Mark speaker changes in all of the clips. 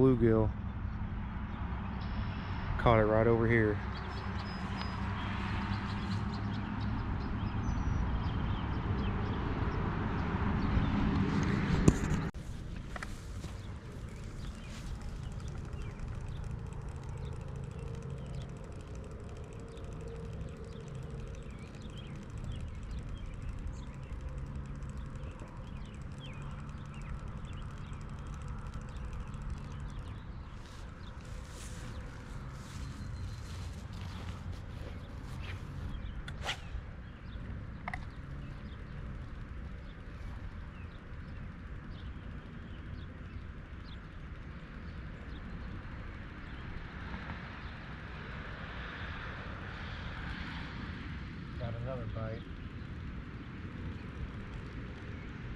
Speaker 1: bluegill. Caught it right over here. Got another bite.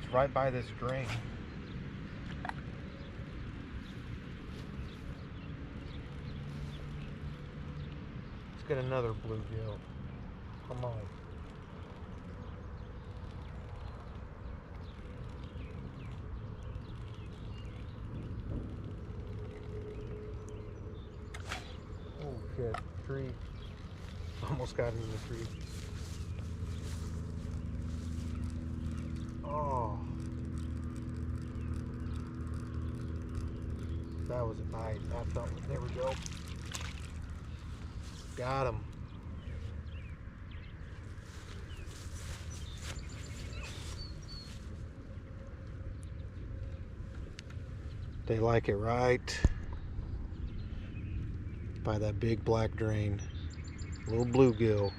Speaker 1: It's right by this drain. Let's get another bluegill. Come on. Oh shit, tree. Almost got into the tree. Oh. That was a bite. That felt it. There we go. Got him. They like it right by that big black drain. Little bluegill.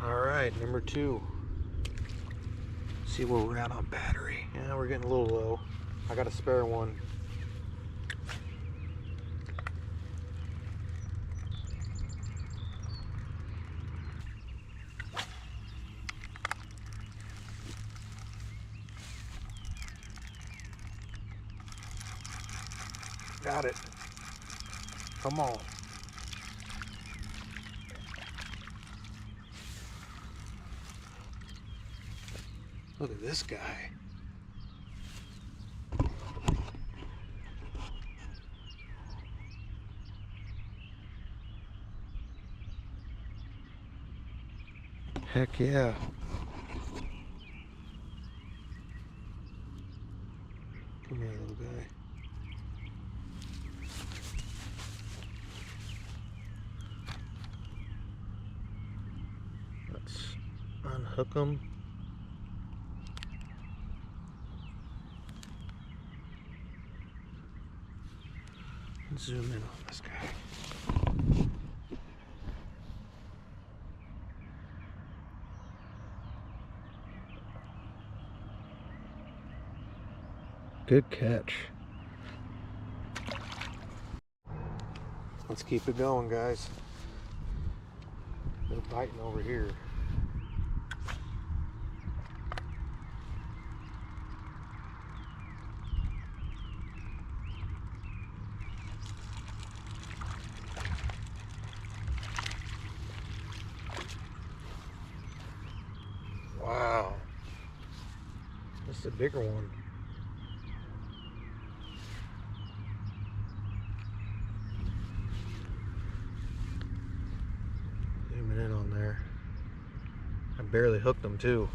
Speaker 1: Alright, number 2. See where we're at on battery. Yeah, we're getting a little low. I got a spare one. Got it. Come on. Look at this guy. Heck yeah. Come here, little guy. Let's unhook him. Zoom in on this guy. Good catch. Let's keep it going, guys. They're biting over here. Wow. This is a bigger one. Zooming in on there. I barely hooked them too.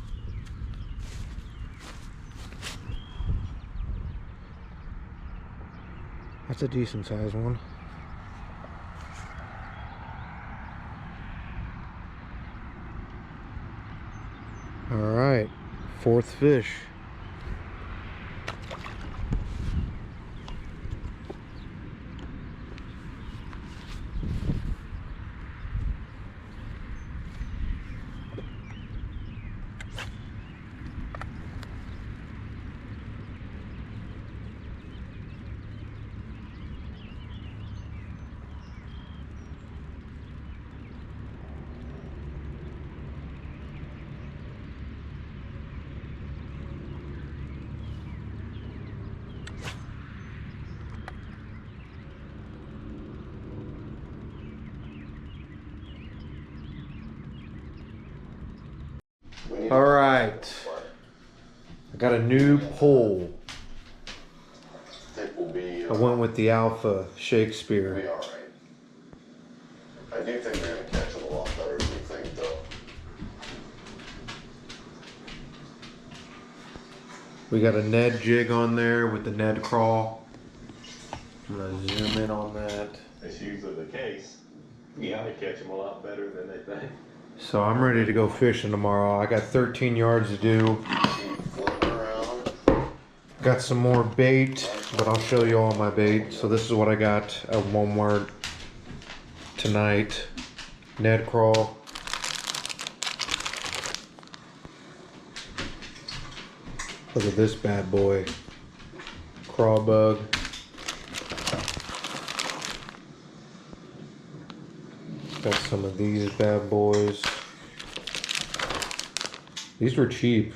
Speaker 1: That's a decent sized one. All right, 4th fish. All right. I got a new pole. I went with the Alpha Shakespeare.
Speaker 2: We'll be all right. I do think we're going to catch them a lot better than we think, though.
Speaker 1: We got a Ned jig on there with the Ned crawl. I'm going to zoom in on that.
Speaker 3: That's usually the case. Yeah, they catch them a lot better than they think.
Speaker 1: So I'm ready to go fishing tomorrow. I got 13 yards to do. Got some more bait, but I'll show you all my bait. So this is what I got at Walmart tonight. Ned crawl. Look at this bad boy. Crawl bug. Got some of these bad boys. These were cheap.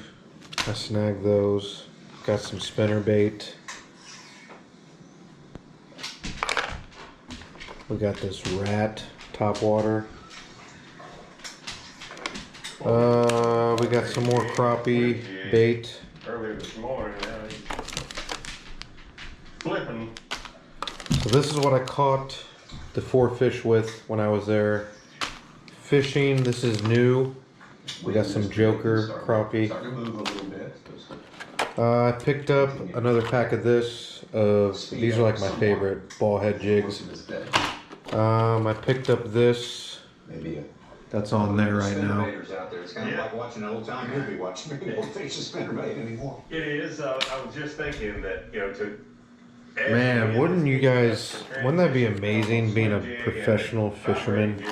Speaker 1: I snagged those. Got some spinner bait. We got this rat topwater. We got some more crappie bait.
Speaker 3: Earlier this morning, flipping.
Speaker 1: So this is what I caught the 4 fish with when I was there fishing. This is new. We got some joker crappie. I picked up another pack of this. These are like my favorite ball head jigs. I picked up this. That's on there right now.
Speaker 4: It's kind of like watching an old time movie, watching me won't fish a spinnerbait anymore.
Speaker 3: It is. I was just thinking that, to.
Speaker 1: Man, wouldn't that be amazing being a professional fisherman?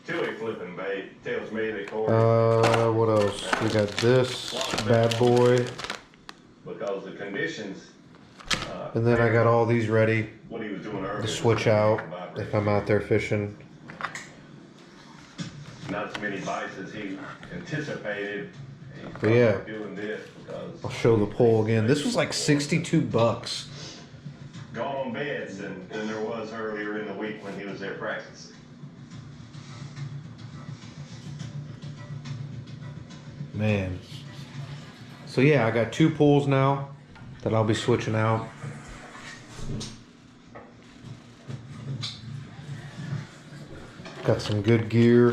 Speaker 3: Flipping bait tells me that
Speaker 1: what else? We got this bad boy.
Speaker 3: Because the conditions.
Speaker 1: And then I got all these ready
Speaker 3: What he was doing earlier.
Speaker 1: to switch out if I'm out there fishing.
Speaker 3: Not as many bites as he anticipated.
Speaker 1: But yeah,
Speaker 3: Doing this because
Speaker 1: I'll show the pole again. This was like 62 bucks.
Speaker 3: gone on beds than there was earlier in the week when he was there practicing.
Speaker 1: Man. So yeah, I got 2 poles now that I'll be switching out. Got some good gear.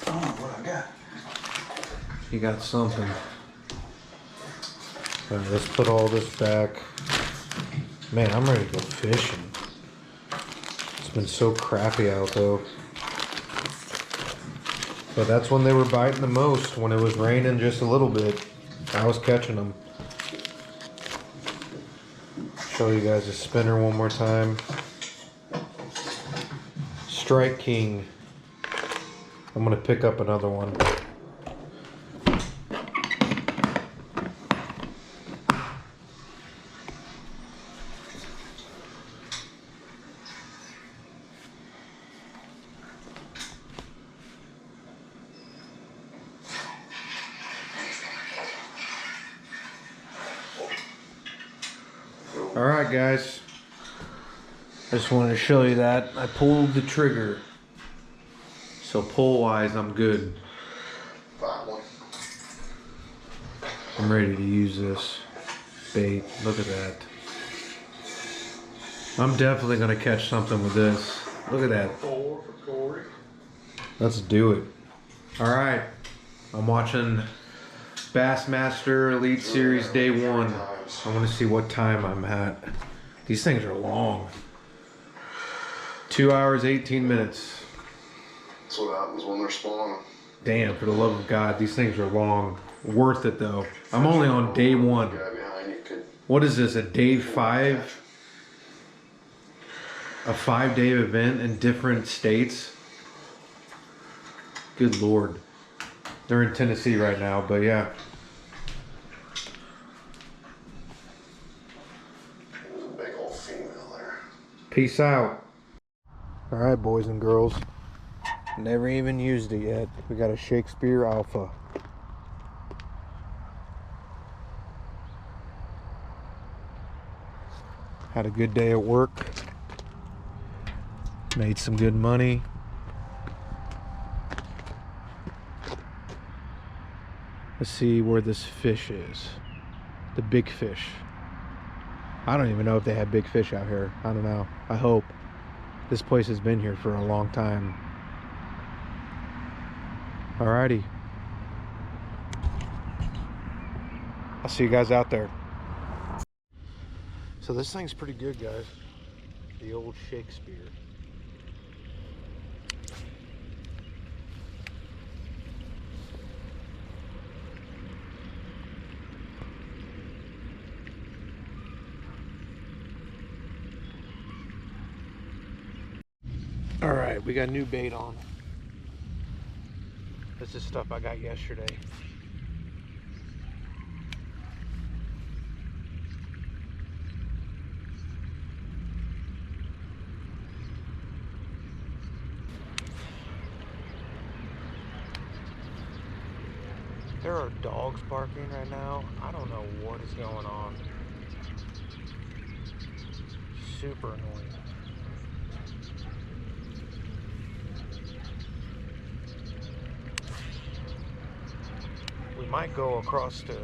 Speaker 4: What I got?
Speaker 1: You got something. All right, let's put all this back. Man, I'm ready to go fishing. It's been so crappy out though. But that's when they were biting the most, when it was raining just a little bit. I was catching them. Show you guys a spinner one more time. Strike King. I'm gonna pick up another one. Alright guys, I just wanted to show you that. I pulled the trigger. So pole wise, I'm good.
Speaker 2: Fine one.
Speaker 1: I'm ready to use this bait. Look at that. I'm definitely going to catch something with this. Look at that.
Speaker 3: 4 for Corey.
Speaker 1: Let's do it. Alright, I'm watching Bassmaster Elite Series Day 1. I want to see what time I'm at. These things are long. 2 hours, 18 minutes.
Speaker 2: That's what happens when they're spawning.
Speaker 1: Damn, for the love of God, these things are long. Worth it though. I'm only on day 1.
Speaker 2: The guy behind you could.
Speaker 1: What is this, a day 5? A 5-day event in different states? Good Lord. They're in Tennessee right now, but yeah.
Speaker 2: There's a big old female there.
Speaker 1: Peace out. Alright, boys and girls. Never even used it yet. We got a Shakespeare Alpha. Had a good day at work. Made some good money. Let's see where this fish is. The big fish. I don't even know if they have big fish out here. I don't know. I hope. This place has been here for a long time. Alrighty. I'll see you guys out there. So this thing's pretty good, guys. The old Shakespeare. All right, we got new bait on. This is stuff I got yesterday. There are dogs barking right now. I don't know what is going on. Super annoying. We might go across to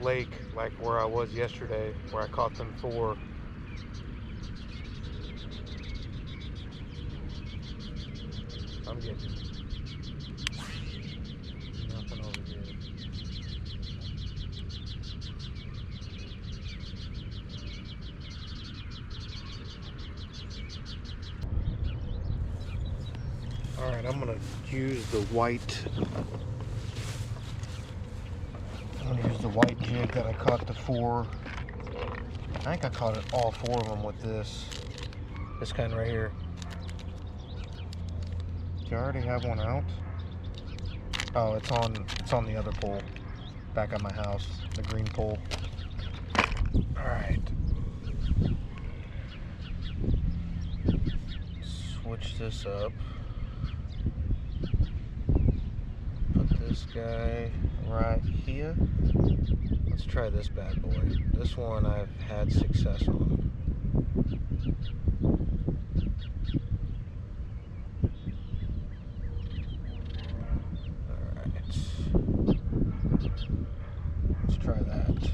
Speaker 1: lake like where I was yesterday, where I caught them 4. I'm getting nothing over here. All right, I'm gonna use the white. I'm gonna use the white jig that I caught the 4. I think I caught all 4 of them with this kind right here. Do you already have one out? Oh, it's on the other pole back at my house, the green pole. All right. Switch this up. Put this guy right here. Let's try this bad boy. This one I've had success on. Alright. Let's try that.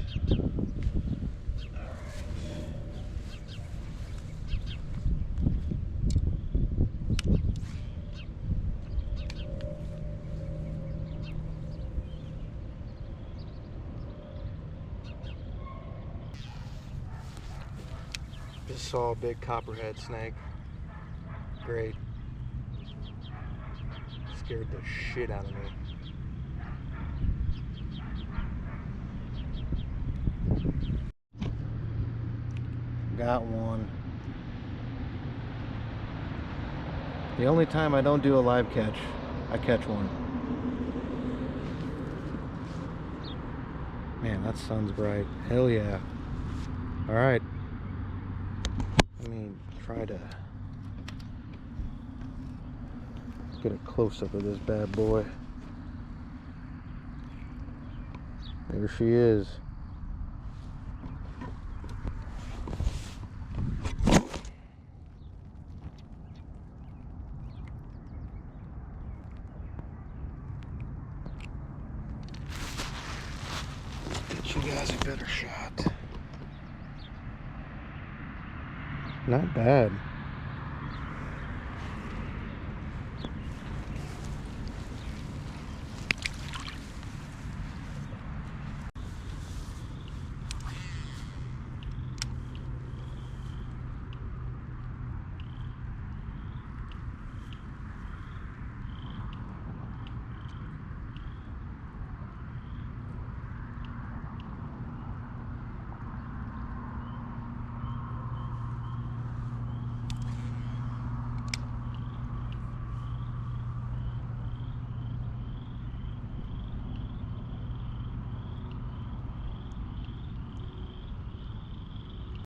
Speaker 1: Just saw a big copperhead snake. Great. Scared the shit out of me. Got one. The only time I don't do a live catch, I catch one. Man, that sun's bright. Hell yeah. Alright. Let me try to get a close-up of this bad boy. There she is. Get you guys a better shot. Not bad.